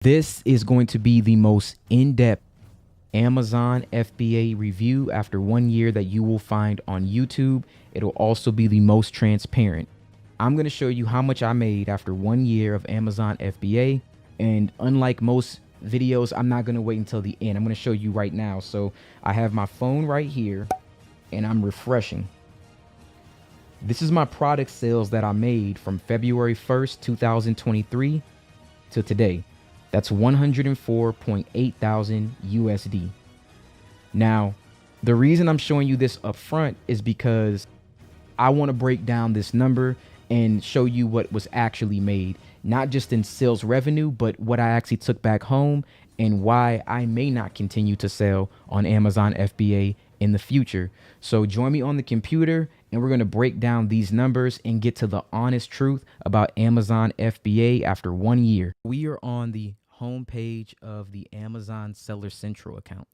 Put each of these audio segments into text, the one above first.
This is going to be the most in-depth Amazon FBA review after 1 year that you will find on YouTube. It'll also be the most transparent. I'm going to show you how much I made after 1 year of Amazon FBA. And unlike most videos, I'm not going to wait until the end. I'm going to show you right now. So I have my phone right here and I'm refreshing. This is my product sales that I made from February 1st, 2023 to today. That's 104.8 thousand USD. Now, the reason I'm showing you this up front is because I want to break down this number and show you what was actually made, not just in sales revenue, but what I actually took back home and why I may not continue to sell on Amazon FBA in the future. So join me on the computer and we're going to break down these numbers and get to the honest truth about Amazon FBA after 1 year. We are on the homepage of the Amazon Seller Central account.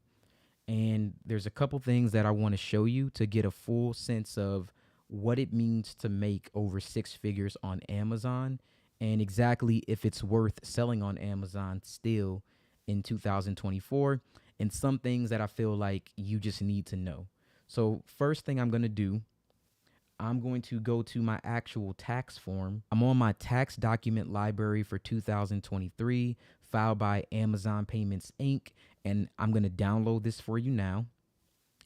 And there's a couple things that I want to show you to get a full sense of what it means to make over 6 figures on Amazon and exactly if it's worth selling on Amazon still in 2024, and some things that I feel like you just need to know. So first thing I'm going to do, I'm going to go to my actual tax form. I'm on my tax document library for 2023, filed by Amazon Payments Inc. And I'm going to download this for you now.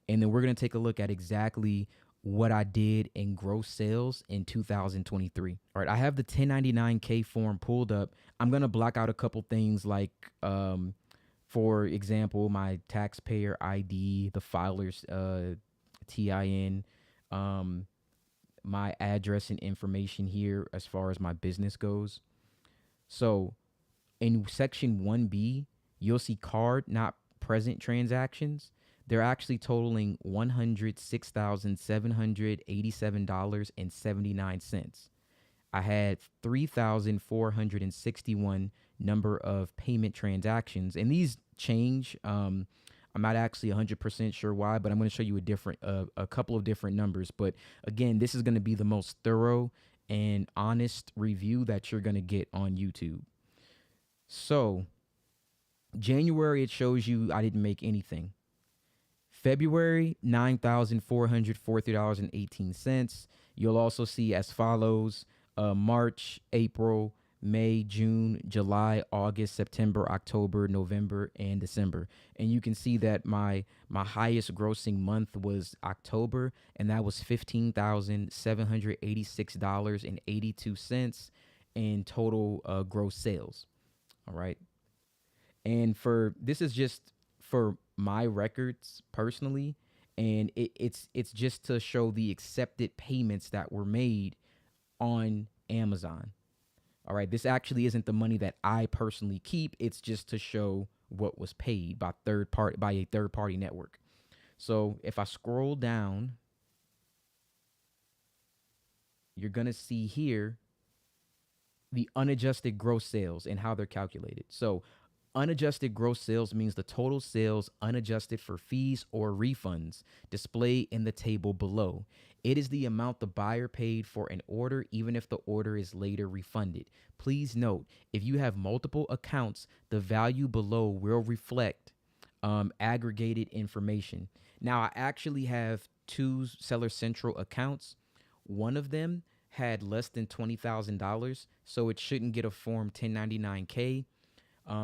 And then we're going to take a look at exactly what I did in gross sales in 2023. All right, I have the 1099K form pulled up. I'm going to block out a couple things like, for example, my taxpayer ID, the filer's TIN, my address and information here as far as my business goes. So in section 1B, you'll see card not present transactions. They're actually totaling $106,787.79. I had 3,461 number of payment transactions, and these change. I'm not actually 100% sure why, but I'm going to show you a couple of different numbers. But again, this is going to be the most thorough and honest review that you're going to get on YouTube. So January, it shows you I didn't make anything. February, $9,443.18. You'll also see as follows: March, April, May, June, July, August, September, October, November, and December. And you can see that my highest grossing month was October, and that was $15,786.82 in total gross sales. All right. And this is just for my records personally, and it's just to show the accepted payments that were made on Amazon. All right, this actually isn't the money that I personally keep. It's just to show what was paid by a third party network. So if I scroll down, you're gonna see here the unadjusted gross sales and how they're calculated. So unadjusted gross sales means the total sales unadjusted for fees or refunds displayed in the table below. It is the amount the buyer paid for an order, even if the order is later refunded. Please note, if you have multiple accounts, the value below will reflect aggregated information. Now, I actually have 2 Seller Central accounts. One of them had less than $20,000, so it shouldn't get a Form 1099K.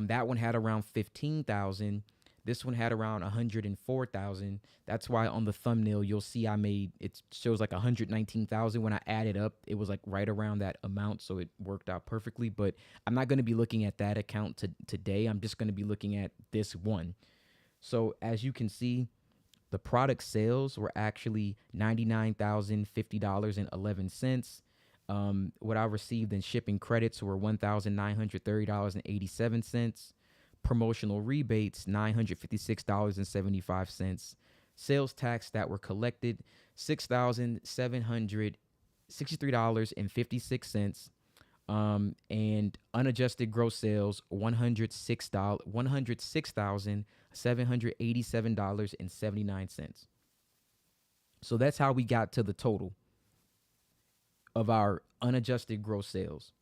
That one had around 15,000. This one had around 104,000. That's why on the thumbnail you'll see it shows like 119,000. When I added up, it was like right around that amount, so it worked out perfectly. But I'm not going to be looking at that account today. I'm just going to be looking at this one. So as you can see, the product sales were actually $99,050.11. What I received in shipping credits were $1,930.87. Promotional rebates, $956.75. Sales tax that were collected, $6,763.56. And unadjusted gross sales, $106,787.79. So that's how we got to the total of our unadjusted gross sales.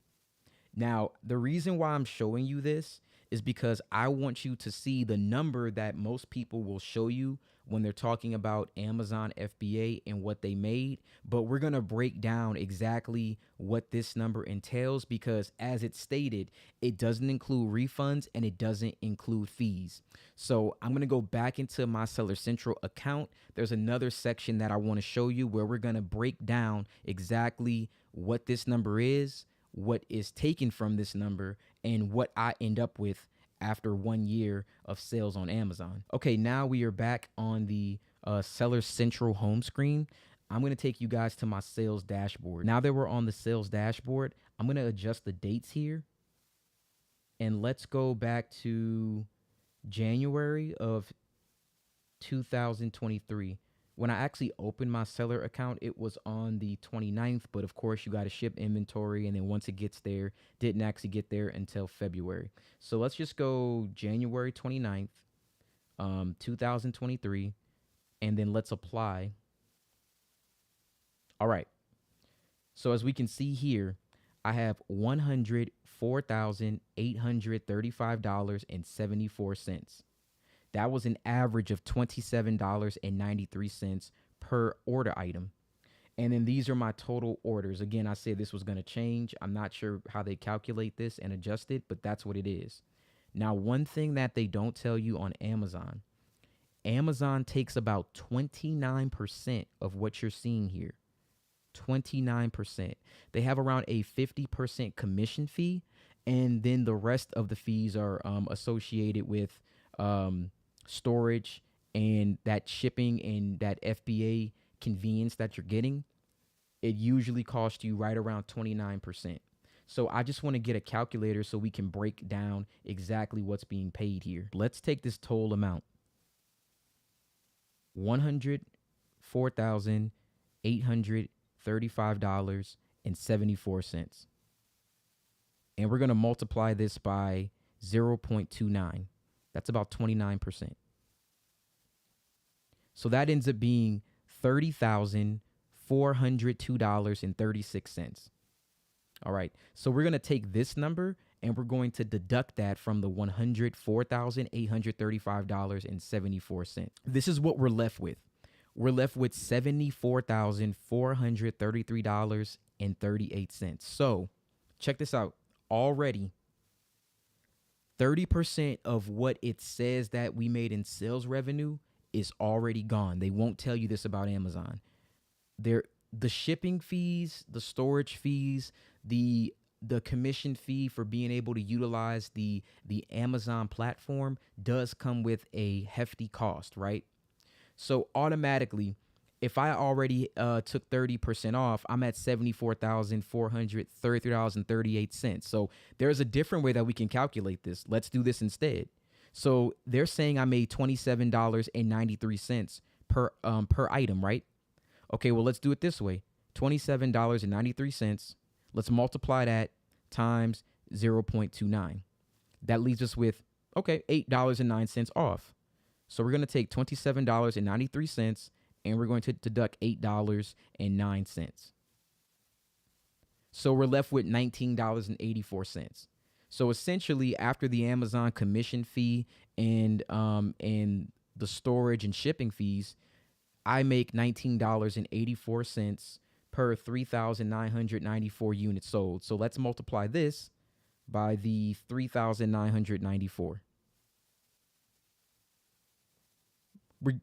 Now, the reason why I'm showing you this is because I want you to see the number that most people will show you when they're talking about Amazon FBA and what they made. But we're going to break down exactly what this number entails, because as it's stated, it doesn't include refunds and it doesn't include fees. So I'm going to go back into my Seller Central account. There's another section that I want to show you where we're going to break down exactly what this number is, what is taken from this number, and what I end up with after 1 year of sales on Amazon. Okay, now we are back on the Seller Central home screen. I'm going to take you guys to my sales dashboard. Now that we're on the sales dashboard, I'm going to adjust the dates here. And let's go back to January of 2023. When I actually opened my seller account, it was on the 29th, but of course you got to ship inventory, and then once it gets there, didn't actually get there until February. So let's just go January 29th, 2023, and then let's apply. All right. So as we can see here, I have $104,835.74. That was an average of $27.93 per order item. And then these are my total orders. Again, I said this was going to change. I'm not sure how they calculate this and adjust it, but that's what it is. Now, one thing that they don't tell you on Amazon, Amazon takes about 29% of what you're seeing here. 29%. They have around a 50% commission fee, and then the rest of the fees are associated with storage and that shipping and that FBA convenience that you're getting. It usually costs you right around 29%. So I just want to get a calculator so we can break down exactly what's being paid here. Let's take this total amount. $104,835.74. And we're going to multiply this by 0.29. That's about 29%. So that ends up being $30,402.36. All right. So we're going to take this number and we're going to deduct that from the $104,835.74. This is what we're left with. We're left with $74,433.38. So check this out. Already 30% of what it says that we made in sales revenue is already gone. They won't tell you this about Amazon. The shipping fees, the storage fees, the commission fee for being able to utilize the Amazon platform does come with a hefty cost, right? So automatically, if I already took 30% off, I'm at $74,433.38. So there's a different way that we can calculate this. Let's do this instead. So they're saying I made $27.93 per item, right? Okay, well, let's do it this way. $27.93. Let's multiply that times 0.29. That leaves us with, okay, $8.09 off. So we're going to take $27.93 and we're going to deduct $8.09. So we're left with $19.84. So essentially, after the Amazon commission fee and the storage and shipping fees, I make $19.84 per 3,994 units sold. So let's multiply this by the 3,994.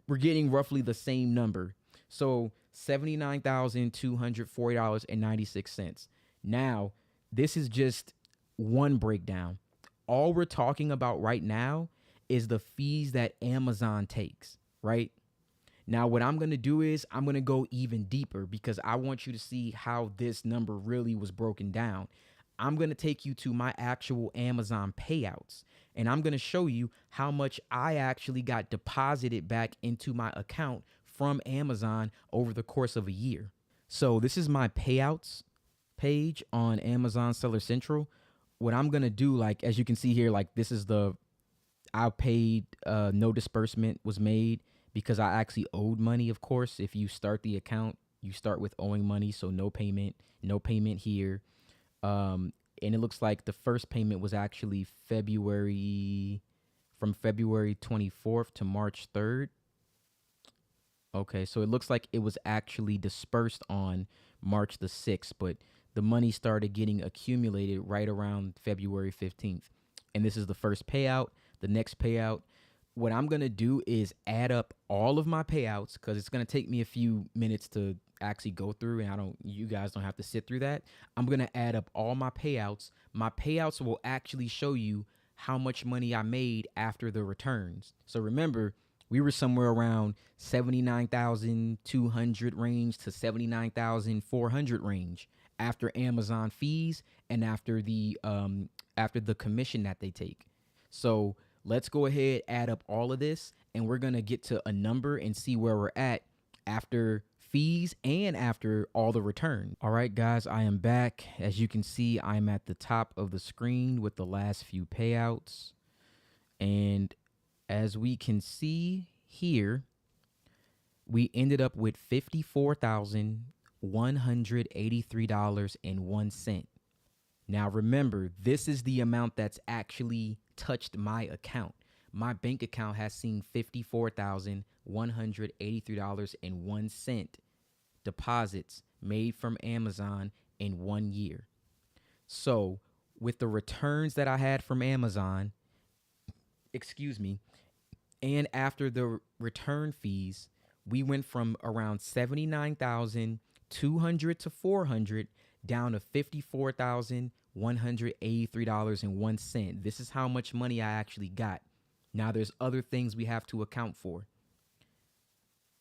We're getting roughly the same number. So $79,240.96. Now, this is just one breakdown. All we're talking about right now is the fees that Amazon takes, right? Now, what I'm going to do is I'm going to go even deeper because I want you to see how this number really was broken down. I'm going to take you to my actual Amazon payouts, and I'm going to show you how much I actually got deposited back into my account from Amazon over the course of a year. So this is my payouts page on Amazon Seller Central. What I'm going to do, like, as you can see here, like this is I paid, no disbursement was made because I actually owed money. Of course, if you start the account, you start with owing money. So no payment here. And it looks like the first payment was actually from February 24th to March 3rd. Okay, so it looks like it was actually dispersed on March the 6th, but the money started getting accumulated right around February 15th. And this is the first payout. The next payout, what I'm going to do is add up all of my payouts, because it's going to take me a few minutes to actually go through, and you guys don't have to sit through that. I'm going to add up all my payouts. My payouts will actually show you how much money I made after the returns. So remember, we were somewhere around 79,200 range to 79,400 range after Amazon fees and after the commission that they take. So let's go ahead, add up all of this, and we're going to get to a number and see where we're at after fees and after all the return. All right, guys, I am back. As you can see, I'm at the top of the screen with the last few payouts. And as we can see here, we ended up with $54,183.01. Now remember, this is the amount that's actually touched my account. My bank account has seen $54,183.01 deposits made from Amazon in 1 year. So with the returns that I had from Amazon, and after the return fees, we went from around 79,200 to 400 down to $54,183.01. This is how much money I actually got. Now there's other things we have to account for.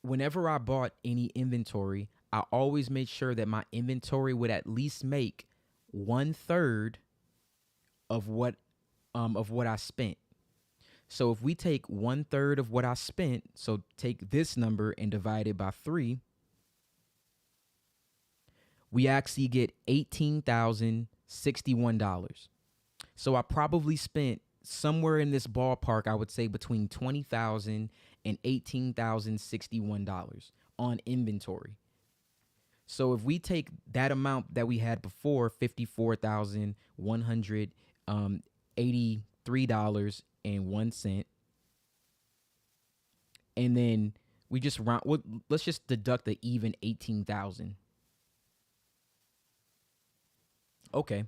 Whenever I bought any inventory, I always made sure that my inventory would at least make 1/3 of what I spent. So if we take 1/3 of what I spent, so take this number and divide it by 3, we actually get $18,061. So I probably spent somewhere in this ballpark, I would say between $20,000 and $18,061 on inventory. So if we take that amount that we had before, $54,183.01, and then we just let's just deduct the even 18,000. Okay.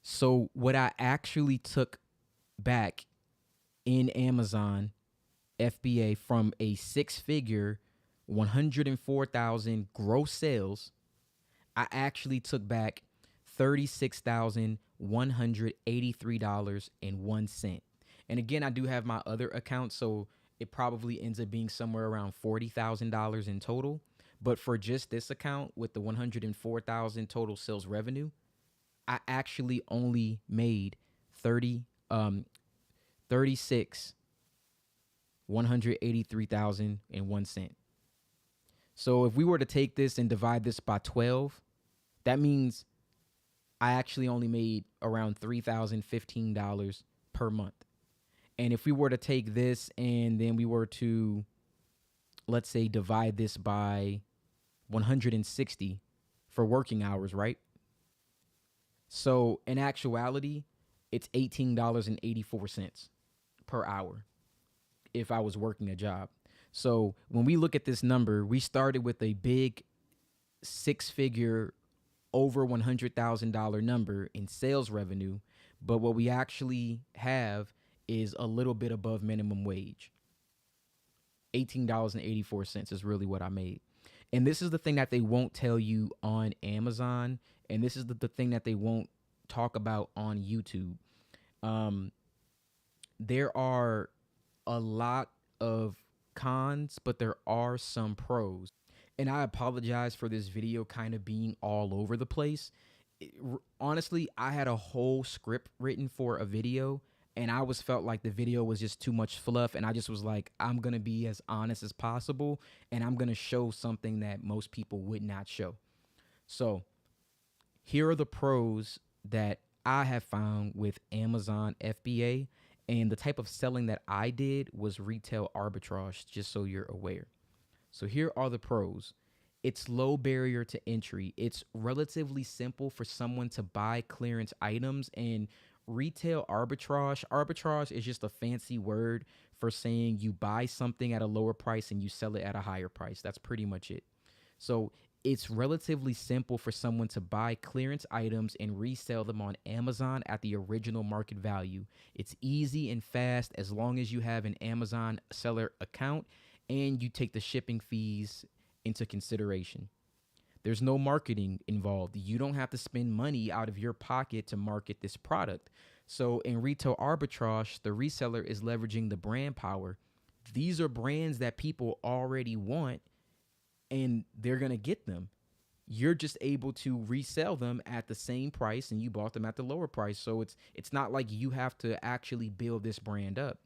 So what I actually took back in Amazon FBA from a 6-figure 104,000 gross sales, I actually took back $36,183.01. And again, I do have my other account, so it probably ends up being somewhere around $40,000 in total. But for just this account with the 104,000 total sales revenue, I actually only made $36,183.01. So if we were to take this and divide this by 12, that means I actually only made around $3,015 per month. And if we were to take this and then we were to, let's say, divide this by 160 for working hours, right? So in actuality, it's $18.84 per hour if I was working a job. So when we look at this number, we started with a big 6-figure, over $100,000 number in sales revenue. But what we actually have is a little bit above minimum wage. $18.84 is really what I made. And this is the thing that they won't tell you on Amazon. And this is the thing that they won't talk about on YouTube. There are a lot of cons, but there are some pros. And I apologize for this video kind of being all over the place. Honestly, I had a whole script written for a video, and I felt like the video was just too much fluff. And I just was like, I'm going to be as honest as possible, and I'm going to show something that most people would not show. So here are the pros that I have found with Amazon FBA. And the type of selling that I did was retail arbitrage, just so you're aware. So here are the pros. It's low barrier to entry. It's relatively simple for someone to buy clearance items. And retail arbitrage, arbitrage is just a fancy word for saying you buy something at a lower price and you sell it at a higher price. That's pretty much it. So it's relatively simple for someone to buy clearance items and resell them on Amazon at the original market value. It's easy and fast as long as you have an Amazon seller account and you take the shipping fees into consideration. There's no marketing involved. You don't have to spend money out of your pocket to market this product. So in retail arbitrage, the reseller is leveraging the brand power. These are brands that people already want and they're going to get them. You're just able to resell them at the same price and you bought them at the lower price. So it's not like you have to actually build this brand up.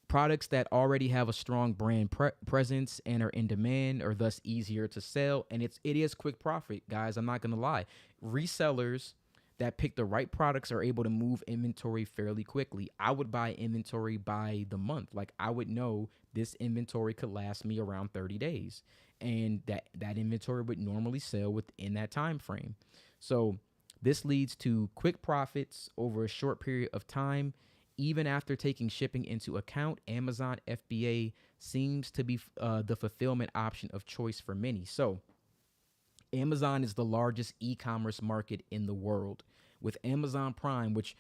Products that already have a strong brand presence and are in demand are thus easier to sell, and it is quick profit, guys. I'm not gonna lie. Resellers that pick the right products are able to move inventory fairly quickly. I would buy inventory by the month. Like I would know this inventory could last me around 30 days, and that inventory would normally sell within that time frame. So this leads to quick profits over a short period of time. Even after taking shipping into account, Amazon FBA seems to be the fulfillment option of choice for many. So Amazon is the largest e-commerce market in the world. With Amazon Prime, which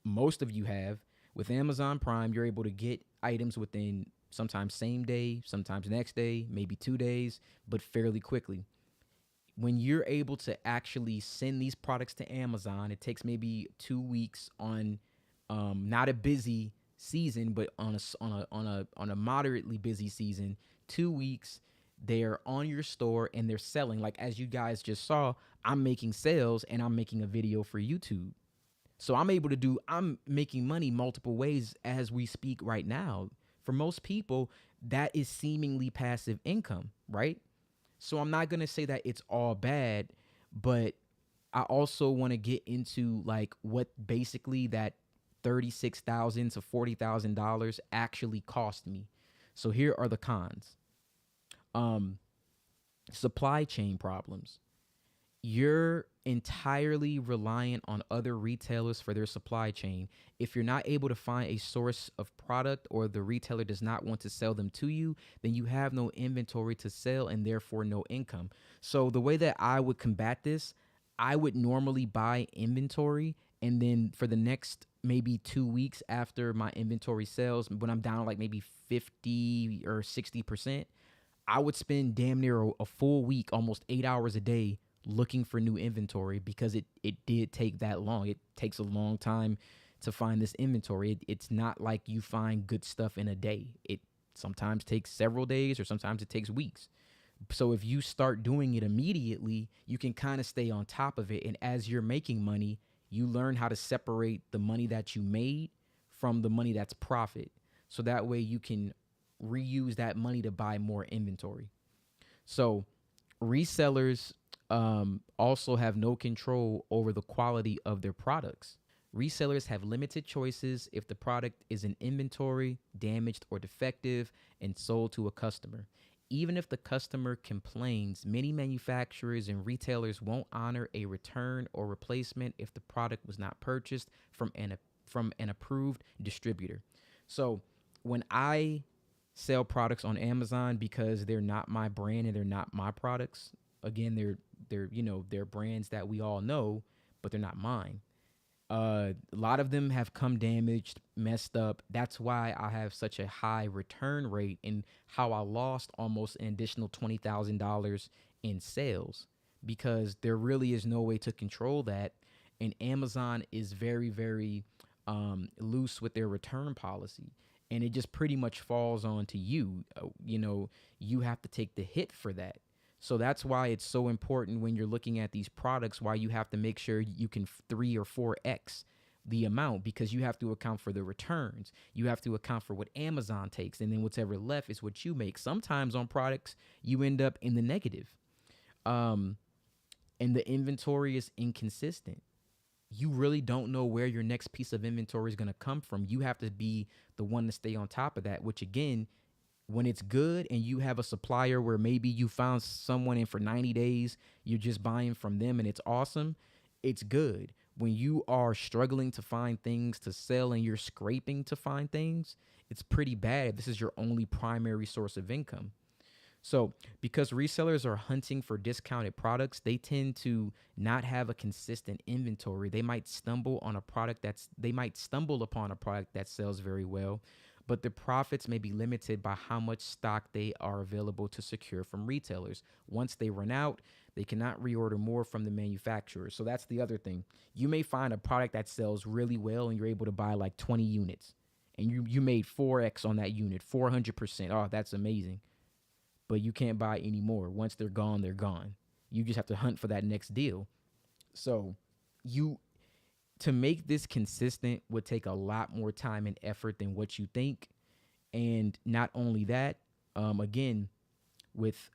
most of you have, with Amazon Prime, you're able to get items within sometimes same day, sometimes next day, maybe 2 days, but fairly quickly. When you're able to actually send these products to Amazon, it takes maybe 2 weeks on not a busy season, but on a moderately busy season. 2 weeks, they're on your store and they're selling. Like as you guys just saw, I'm making sales and I'm making a video for YouTube. So I'm making money multiple ways as we speak right now. For most people, that is seemingly passive income, right? So I'm not gonna say that it's all bad, but I also want to get into like what basically that $36,000 to $40,000 actually cost me. So here are the cons. Supply chain problems. You're entirely reliant on other retailers for their supply chain. If you're not able to find a source of product or the retailer does not want to sell them to you, then you have no inventory to sell and therefore no income. So the way that I would combat this, I would normally buy inventory and then for the next maybe 2 weeks after my inventory sells, when I'm down like maybe 50 or 60%, I would spend damn near a full week, almost 8 hours a day looking for new inventory because it did take that long. It takes a long time to find this inventory. It's not like you find good stuff in a day. It sometimes takes several days or sometimes it takes weeks. So if you start doing it immediately, you can kind of stay on top of it. And as you're making money, you learn how to separate the money that you made from the money that's profit. So that way you can reuse that money to buy more inventory. So resellers also have no control over the quality of their products. Resellers have limited choices if the product is in inventory, damaged or defective, and sold to a customer. Even if the customer complains, many manufacturers and retailers won't honor a return or replacement if the product was not purchased from an approved distributor. So when I sell products on Amazon because they're not my brand and they're not my products, again, they're brands that we all know, but they're not mine. A lot of them have come damaged, messed up. That's why I have such a high return rate and how I lost almost an additional $20,000 in sales because there really is no way to control that. And Amazon is very, very loose with their return policy. And it just pretty much falls on to you. You have to take the hit for that. So that's why it's so important when you're looking at these products, why you have to make sure you can 3 or 4x the amount because you have to account for the returns. You have to account for what Amazon takes. And then whatever left is what you make. Sometimes on products, you end up in the negative. And the inventory is inconsistent. You really don't know where your next piece of inventory is going to come from. You have to be the one to stay on top of that, which again, When it's good and you have a supplier where maybe you found someone in for 90 days, you're just buying from them and it's awesome, it's good. When you are struggling to find things to sell and you're scraping to find things, it's pretty bad. This is your only primary source of income. So, because resellers are hunting for discounted products, they tend to not have a consistent inventory. They might stumble upon a product that sells very well, but the profits may be limited by how much stock they are available to secure from retailers. Once they run out, they cannot reorder more from the manufacturer. So that's the other thing. You may find a product that sells really well and you're able to buy like 20 units and you made 4x on that unit, 400%. Oh, that's amazing. But you can't buy any more. Once they're gone, they're gone. You just have to hunt for that next deal. So to make this consistent would take a lot more time and effort than what you think. And not only that, again, with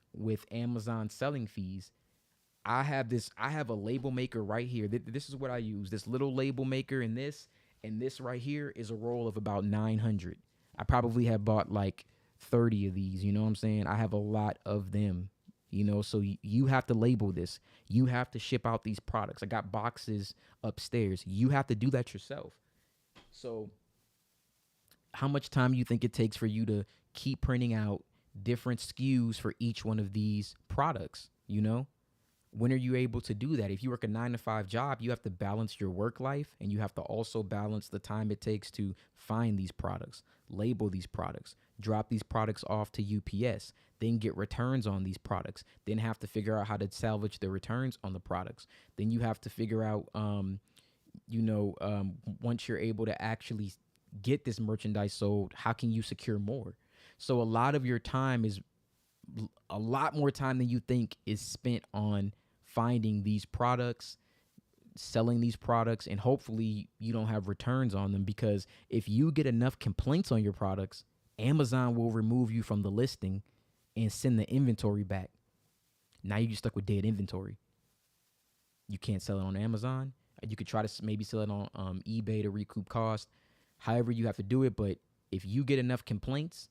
Amazon selling fees, I have a label maker right here. This is what I use. This little label maker and this right here is a roll of about 900. I probably have bought like 30 of these, you know what I'm saying? I have a lot of them, so you have to label this. You have to ship out these products. I got boxes upstairs. You have to do that yourself. So how much time do you think it takes for you to keep printing out different SKUs for each one of these products, When are you able to do that? If you work a 9-to-5 job, you have to balance your work life and you have to also balance the time it takes to find these products, label these products, drop these products off to UPS, then get returns on these products, then have to figure out how to salvage the returns on the products. Then you have to figure out, once you're able to actually get this merchandise sold, how can you secure more? So a lot of your time is a lot more time than you think is spent on finding these products, selling these products, and hopefully you don't have returns on them, because if you get enough complaints on your products, Amazon will remove you from the listing and send the inventory back. Now you're stuck with dead inventory. You can't sell it on Amazon. You could try to maybe sell it on eBay to recoup cost. However you have to do it, but if you get enough complaints,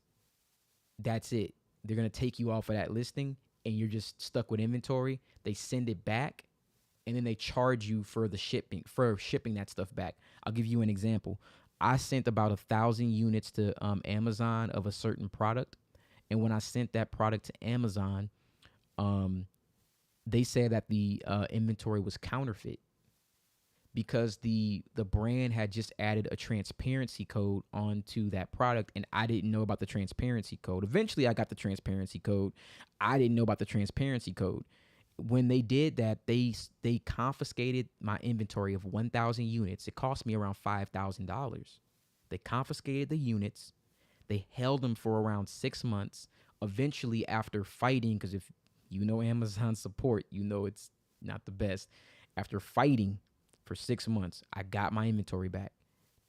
that's it. They're going to take you off of that listing and you're just stuck with inventory. They send it back and then they charge you for shipping that stuff back. I'll give you an example. I sent about 1,000 units to Amazon of a certain product. And when I sent that product to Amazon, they said that the inventory was counterfeit, because the brand had just added a transparency code onto that product, and I didn't know about the transparency code. Eventually, I got the transparency code. I didn't know about the transparency code. When they did that, they confiscated my inventory of 1,000 units. It cost me around $5,000. They confiscated the units. They held them for around 6 months. Eventually, after fighting, because if you know Amazon support, it's not the best. After fighting for 6 months, I got my inventory back.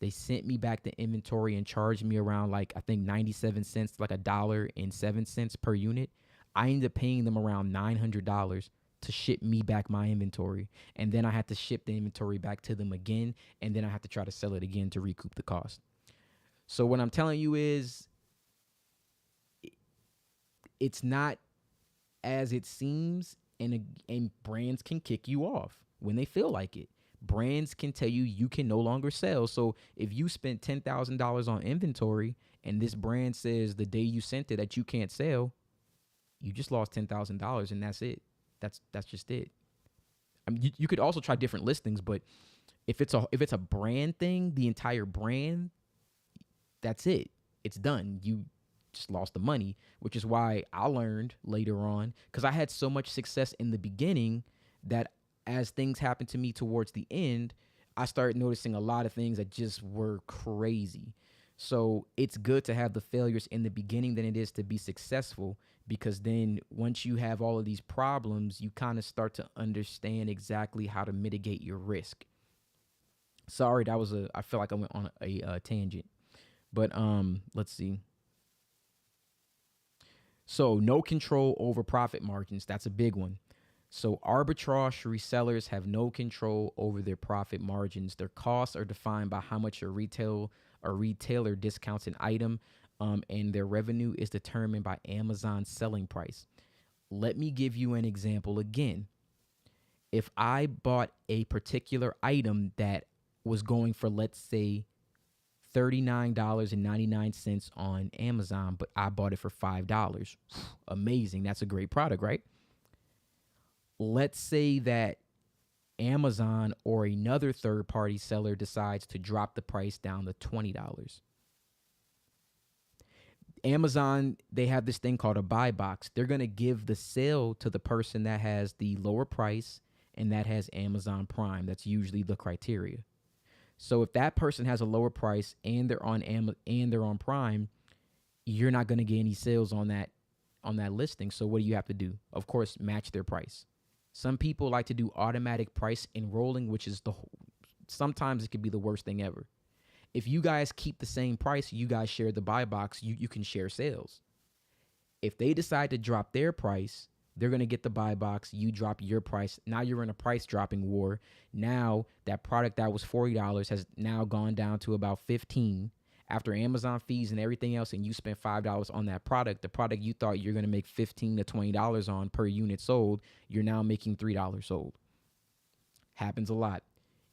They sent me back the inventory and charged me around I think 97 cents, like $1.07 per unit. I ended up paying them around $900 to ship me back my inventory. And then I had to ship the inventory back to them again. And then I had to try to sell it again to recoup the cost. So what I'm telling you is, it's not as it seems, and brands can kick you off when they feel like it. Brands can tell you can no longer sell. So if you spent $10,000 on inventory and this brand says the day you sent it that you can't sell, you just lost $10,000 and that's it. That's just it. I mean, you could also try different listings, but if it's a brand thing, the entire brand, that's it. It's done. You just lost the money, which is why I learned later on, because I had so much success in the beginning that as things happened to me towards the end, I started noticing a lot of things that just were crazy. So it's good to have the failures in the beginning than it is to be successful, because then once you have all of these problems, you kind of start to understand exactly how to mitigate your risk. Sorry, I feel like I went on a tangent, but let's see. So no control over profit margins. That's a big one. So arbitrage resellers have no control over their profit margins. Their costs are defined by how much a retailer discounts an item. and their revenue is determined by Amazon's selling price. Let me give you an example again. If I bought a particular item that was going for, let's say, $39.99 on Amazon, but I bought it for $5. Amazing. That's a great product, right? Let's say that Amazon or another third-party seller decides to drop the price down to $20. Amazon, they have this thing called a buy box. They're going to give the sale to the person that has the lower price and that has Amazon Prime. That's usually the criteria. So if that person has a lower price and they're on Prime, you're not going to get any sales on that listing. So what do you have to do? Of course, match their price. Some people like to do automatic price enrolling, which is sometimes it could be the worst thing ever. If you guys keep the same price, you guys share the buy box, you can share sales. If they decide to drop their price, they're going to get the buy box, you drop your price. Now you're in a price dropping war. Now that product that was $40 has now gone down to about $15 after Amazon fees and everything else, and you spent $5 on that product. The product you thought you're going to make $15 to $20 on per unit sold, you're now making $3 sold. Happens a lot.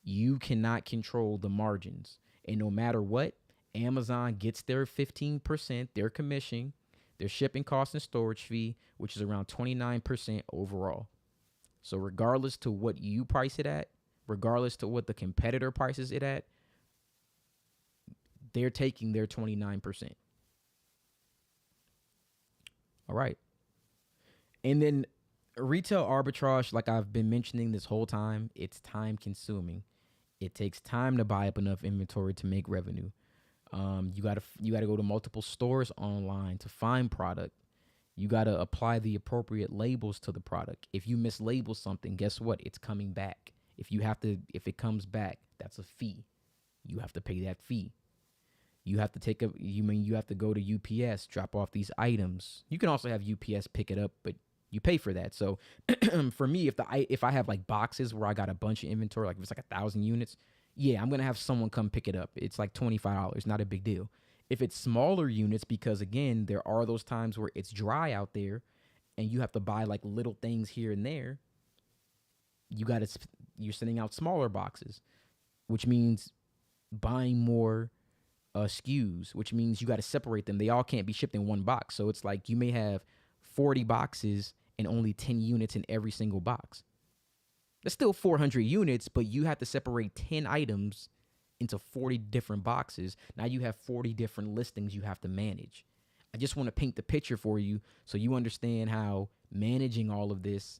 You cannot control the margins. And no matter what, Amazon gets their 15%, their commission, their shipping cost and storage fee, which is around 29% overall. So regardless to what you price it at, regardless to what the competitor prices it at, they're taking their 29%. All right. And then retail arbitrage, like I've been mentioning this whole time, it's time consuming. It takes time to buy up enough inventory to make revenue. You gotta go to multiple stores online to find product. You gotta apply the appropriate labels to the product. If you mislabel something, guess what? It's coming back. If it comes back, that's a fee. You have to pay that fee. You have to you have to go to UPS, drop off these items. You can also have UPS pick it up, but you pay for that. So for me, if I have like boxes where I got a bunch of inventory, like if it's like 1,000 units, yeah, I'm going to have someone come pick it up. It's like $25, not a big deal. If it's smaller units, because again, there are those times where it's dry out there and you have to buy like little things here and there, you're sending out smaller boxes, which means buying more SKUs, which means you got to separate them. They all can't be shipped in one box. So it's like you may have 40 boxes and only 10 units in every single box. That's still 400 units, but you have to separate 10 items into 40 different boxes. Now you have 40 different listings you have to manage. I just want to paint the picture for you so you understand how managing all of this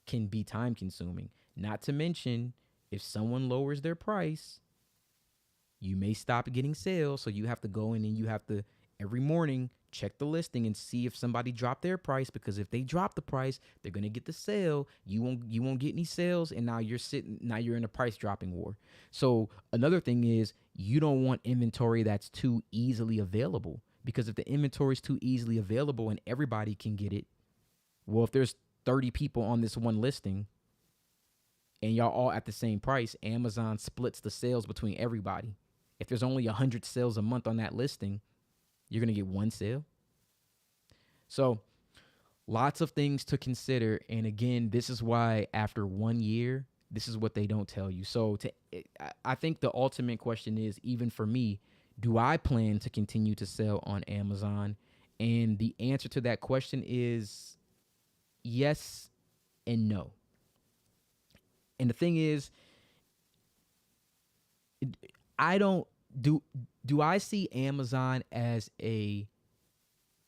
can be time consuming. Not to mention, if someone lowers their price, you may stop getting sales. So you have to go in and you have to every morning check the listing and see if somebody dropped their price, because if they drop the price, they're going to get the sale. You won't get any sales, and now you're in a price dropping war. So another thing is, you don't want inventory that's too easily available, because if the inventory is too easily available and everybody can get it, well, if there's 30 people on this one listing and y'all all at the same price, Amazon splits the sales between everybody. If there's only 100 sales a month on that listing, you're going to get one sale. So lots of things to consider. And again, this is why after 1 year, this is what they don't tell you. So I think the ultimate question is, even for me, do I plan to continue to sell on Amazon? And the answer to that question is yes and no. And the thing is, do I see Amazon as a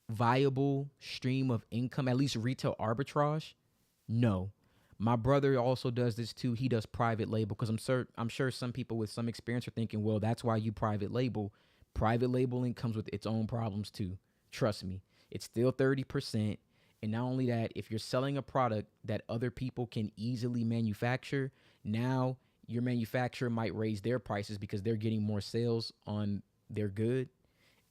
viable stream of income, at least retail arbitrage? No. My brother also does this too. He does private label, because I'm sure some people with some experience are thinking, well, that's why you private label. Private labeling comes with its own problems too. Trust me, it's still 30%. And not only that, if you're selling a product that other people can easily manufacture, now your manufacturer might raise their prices because they're getting more sales on their good.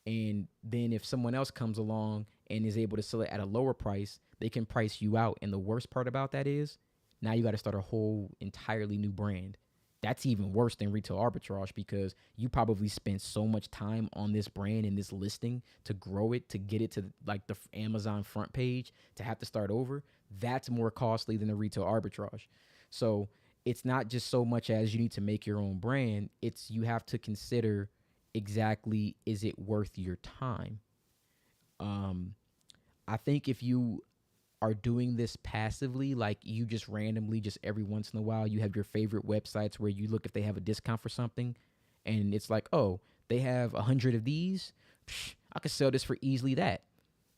And then if someone else comes along and is able to sell it at a lower price, they can price you out. And the worst part about that is, now you got to start a whole entirely new brand. That's even worse than retail arbitrage because you probably spent so much time on this brand and this listing to grow it, to get it to like the Amazon front page, to have to start over. That's more costly than the retail arbitrage. So it's not just so much as you need to make your own brand. It's you have to consider exactly, is it worth your time? I think if you are doing this passively, like you just randomly, just every once in a while, you have your favorite websites where you look if they have a discount for something, and it's like, oh, they have 100 of these. Psh, I could sell this for easily that.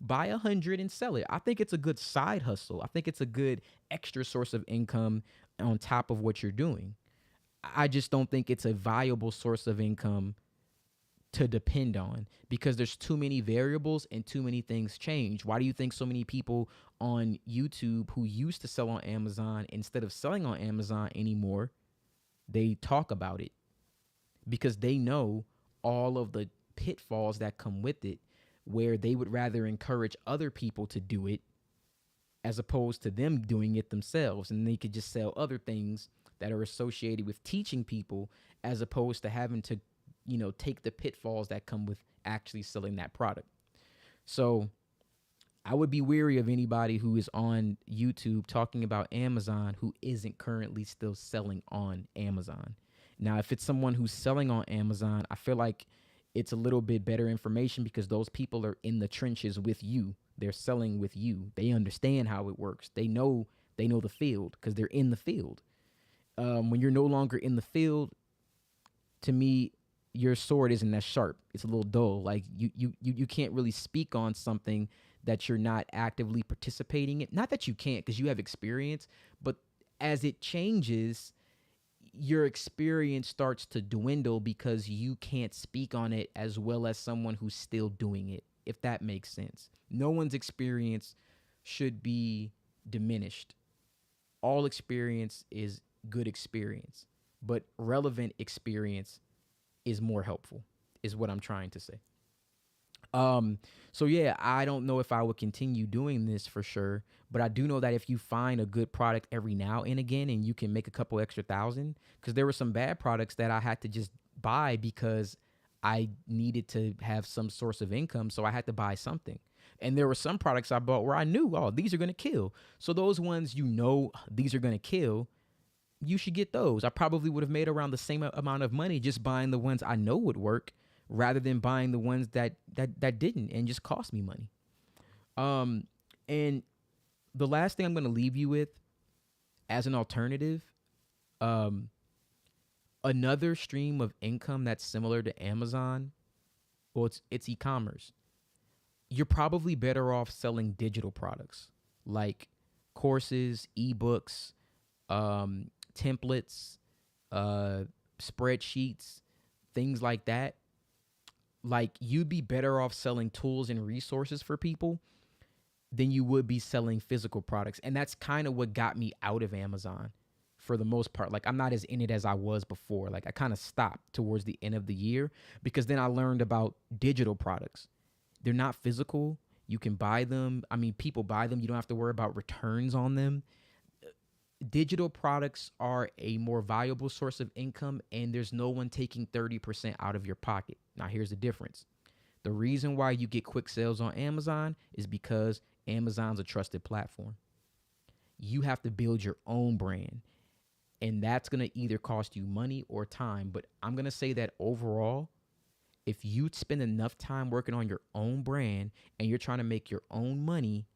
Buy 100 and sell it. I think it's a good side hustle. I think it's a good extra source of income on top of what you're doing. I just don't think it's a viable source of income to depend on because there's too many variables and too many things change. Why do you think so many people on YouTube who used to sell on Amazon, instead of selling on Amazon anymore, they talk about it? Because they know all of the pitfalls that come with it, where they would rather encourage other people to do it as opposed to them doing it themselves. And they could just sell other things that are associated with teaching people as opposed to having to, take the pitfalls that come with actually selling that product. So I would be wary of anybody who is on YouTube talking about Amazon who isn't currently still selling on Amazon. Now, if it's someone who's selling on Amazon, I feel like it's a little bit better information because those people are in the trenches with you. They're selling with you. They understand how it works. They know the field because they're in the field. When you're no longer in the field, to me, your sword isn't as sharp. It's a little dull. Like you can't really speak on something that you're not actively participating in. Not that you can't, because you have experience, but as it changes, your experience starts to dwindle because you can't speak on it as well as someone who's still doing it, if that makes sense. No one's experience should be diminished. All experience is good experience, but relevant experience is more helpful, is what I'm trying to say. So yeah, I don't know if I would continue doing this for sure, but I do know that if you find a good product every now and again and you can make a couple extra thousand, because there were some bad products that I had to just buy because I needed to have some source of income. So I had to buy something. And there were some products I bought where I knew, oh, these are going to kill. So those ones, these are going to kill, you should get those. I probably would have made around the same amount of money just buying the ones I know would work rather than buying the ones that didn't and just cost me money. And the last thing I'm going to leave you with as an alternative, another stream of income that's similar to Amazon, well, it's e-commerce. You're probably better off selling digital products like courses, ebooks, templates, spreadsheets, things like that. Like, you'd be better off selling tools and resources for people than you would be selling physical products. And that's kind of what got me out of Amazon for the most part. Like, I'm not as in it as I was before. Like, I kind of stopped towards the end of the year because then I learned about digital products. They're not physical. You can buy them. I mean, people buy them. You don't have to worry about returns on them. Digital products are a more valuable source of income, and there's no one taking 30% out of your pocket. Now, here's the difference. The reason why you get quick sales on Amazon is because Amazon's a trusted platform. You have to build your own brand, and that's going to either cost you money or time. But I'm going to say that overall, if you spend enough time working on your own brand and you're trying to make your own money,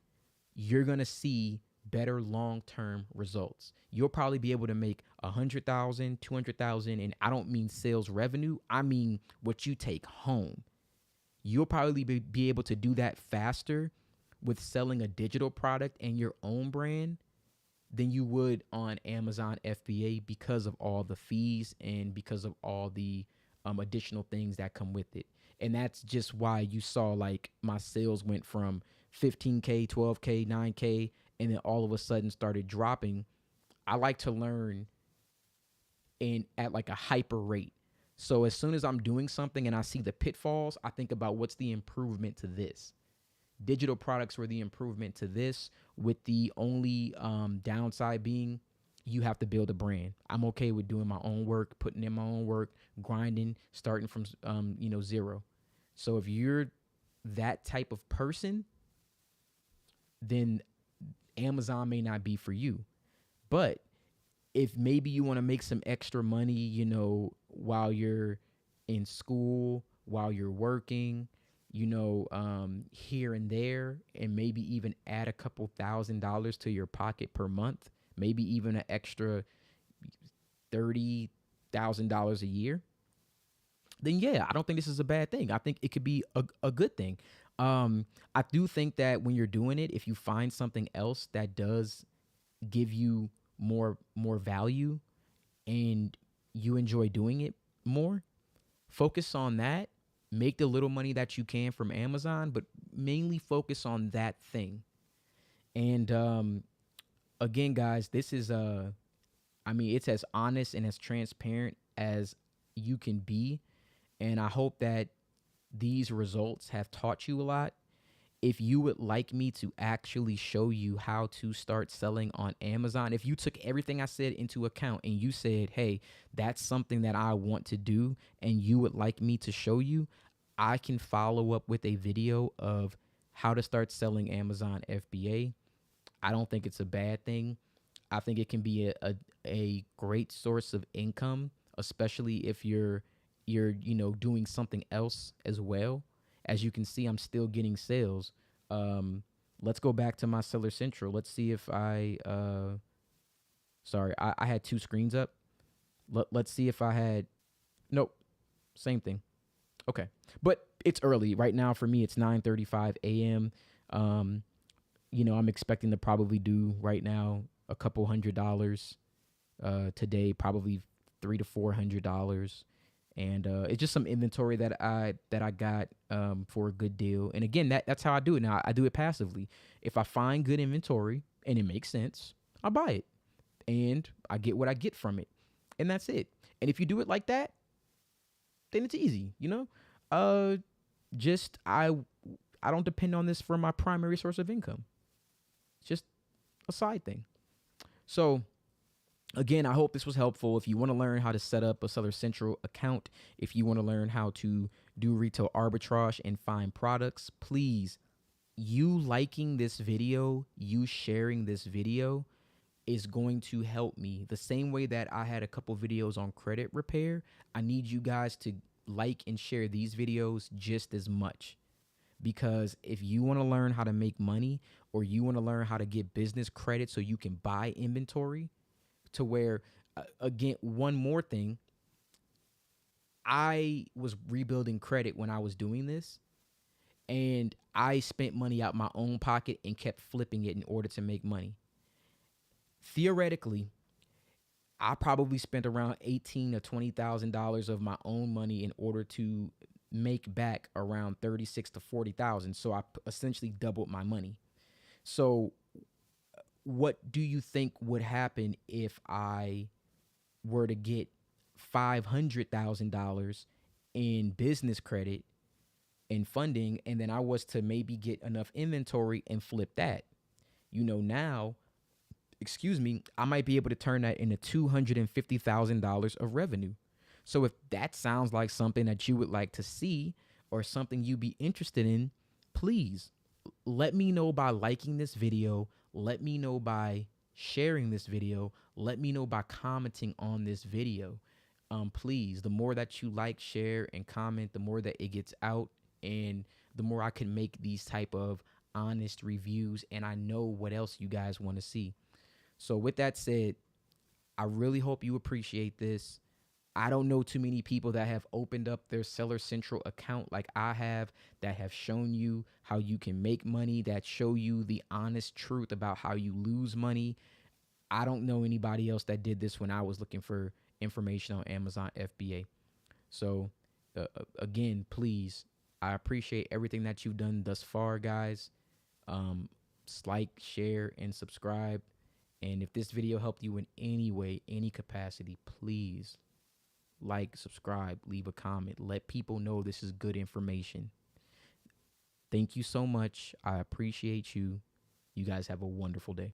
you're going to see better long-term results. You'll probably be able to make 100,000, 200,000, and I don't mean sales revenue. I mean what you take home. You'll probably be able to do that faster with selling a digital product and your own brand than you would on Amazon FBA because of all the fees and because of all the additional things that come with it. And that's just why you saw like my sales went from 15K, 12K, 9K, and then all of a sudden started dropping. I like to learn at like a hyper rate. So as soon as I'm doing something and I see the pitfalls, I think about what's the improvement to this. Digital products were the improvement to this, with the only downside being you have to build a brand. I'm okay with doing my own work, putting in my own work, grinding, starting from zero. So if you're that type of person, then Amazon may not be for you. But if maybe you want to make some extra money, while you're in school, while you're working, here and there, and maybe even add a couple $1,000s to your pocket per month, maybe even an extra $30,000 a year, then yeah, I don't think this is a bad thing. I think it could be a good thing. I do think that when you're doing it, if you find something else that does give you more value and you enjoy doing it more, focus on that. Make the little money that you can from Amazon, but mainly focus on that thing. And again, guys, this is it's as honest and as transparent as you can be. And I hope that these results have taught you a lot. If you would like me to actually show you how to start selling on Amazon, if you took everything I said into account and you said, hey, that's something that I want to do, and you would like me to show you, I can follow up with a video of how to start selling Amazon FBA. I don't think it's a bad thing. I think it can be a great source of income, especially if you're doing something else as well. As you can see, I'm still getting sales. Let's go back to my Seller Central. Let's see if I had two screens up. Let's see if I had, nope, same thing. Okay. But it's early right now. For me, it's 9:35 a.m. I'm expecting to probably do right now a couple $100 today, probably $300 to $400. And it's just some inventory that I got for a good deal. And again, that's how I do it now. I do it passively. If I find good inventory and it makes sense, I buy it, and I get what I get from it, and that's it. And if you do it like that, then it's easy. I don't depend on this for my primary source of income. It's just a side thing. So again, I hope this was helpful. If you want to learn how to set up a Seller Central account, if you want to learn how to do retail arbitrage and find products, please, you liking this video, you sharing this video is going to help me. The same way that I had a couple videos on credit repair, I need you guys to like and share these videos just as much. Because if you want to learn how to make money, or you want to learn how to get business credit so you can buy inventory, to where, again, one more thing, I was rebuilding credit when I was doing this, and I spent money out my own pocket and kept flipping it in order to make money. Theoretically, I probably spent around $18,000 to $20,000 of my own money in order to make back around $36,000 to $40,000. So I essentially doubled my money. So what do you think would happen if I were to get $500,000 in business credit and funding, and then I was to maybe get enough inventory and flip that? Now, I might be able to turn that into $250,000 of revenue. So if that sounds like something that you would like to see, or something you'd be interested in, please let me know by liking this video. Let me know by sharing this video. Let me know by commenting on this video. Please, the more that you like, share, and comment, the more that it gets out, and the more I can make these type of honest reviews, and I know what else you guys want to see. So with that said, I really hope you appreciate this. I don't know too many people that have opened up their Seller Central account like I have, that have shown you how you can make money, that show you the honest truth about how you lose money. I don't know anybody else that did this when I was looking for information on Amazon FBA. So again, please, I appreciate everything that you've done thus far, guys. Like, share, and subscribe. And if this video helped you in any way, any capacity, please like, subscribe, leave a comment. Let people know this is good information. Thank you so much. I appreciate you. You guys have a wonderful day.